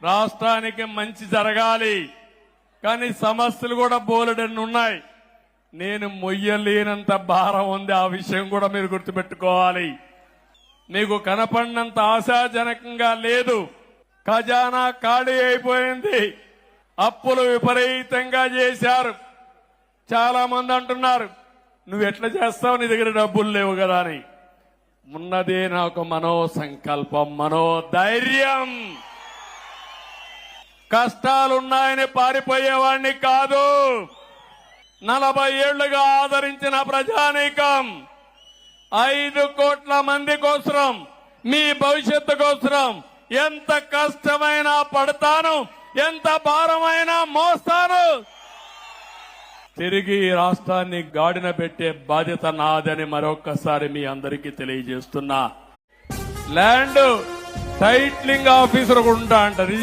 రాష్ట్రానికి మంచి జరగాలి, కానీ సమస్యలు కూడా బోలెడన్ని ఉన్నాయి. నేను మొయ్యలేనంత భారం ఉంది, ఆ విషయం కూడా మీరు గుర్తుపెట్టుకోవాలి. మీకు కనపడినంత ఆశాజనకంగా లేదు. ఖజానా ఖాళీ అయిపోయింది, అప్పులు విపరీతంగా చేశారు. చాలా మంది అంటున్నారు, నువ్వు ఎట్లా చేస్తావు, నీ దగ్గర డబ్బులు లేవు కదా అని. ఉన్నదే నాకు మనో సంకల్పం, మనోధైర్యం. కష్టాలున్నాయని పారిపోయేవాడిని కాదు. 40 ఏళ్లుగా ఆదరించిన ప్రజానీకం 5 కోట్ల మంది కోసం, మీ భవిష్యత్తు కోసం ఎంత కష్టమైనా పడతాను, ఎంత భారమైనా మోస్తాను. తిరిగి ఈ రాష్ట్రాన్ని గాడిన పెట్టే బాధ్యత నాదని మరొక్కసారి మీ అందరికీ తెలియజేస్తున్నా. ల్యాండ్ టైటిలింగ్ ఆఫీసర్ ఉంటా అంట.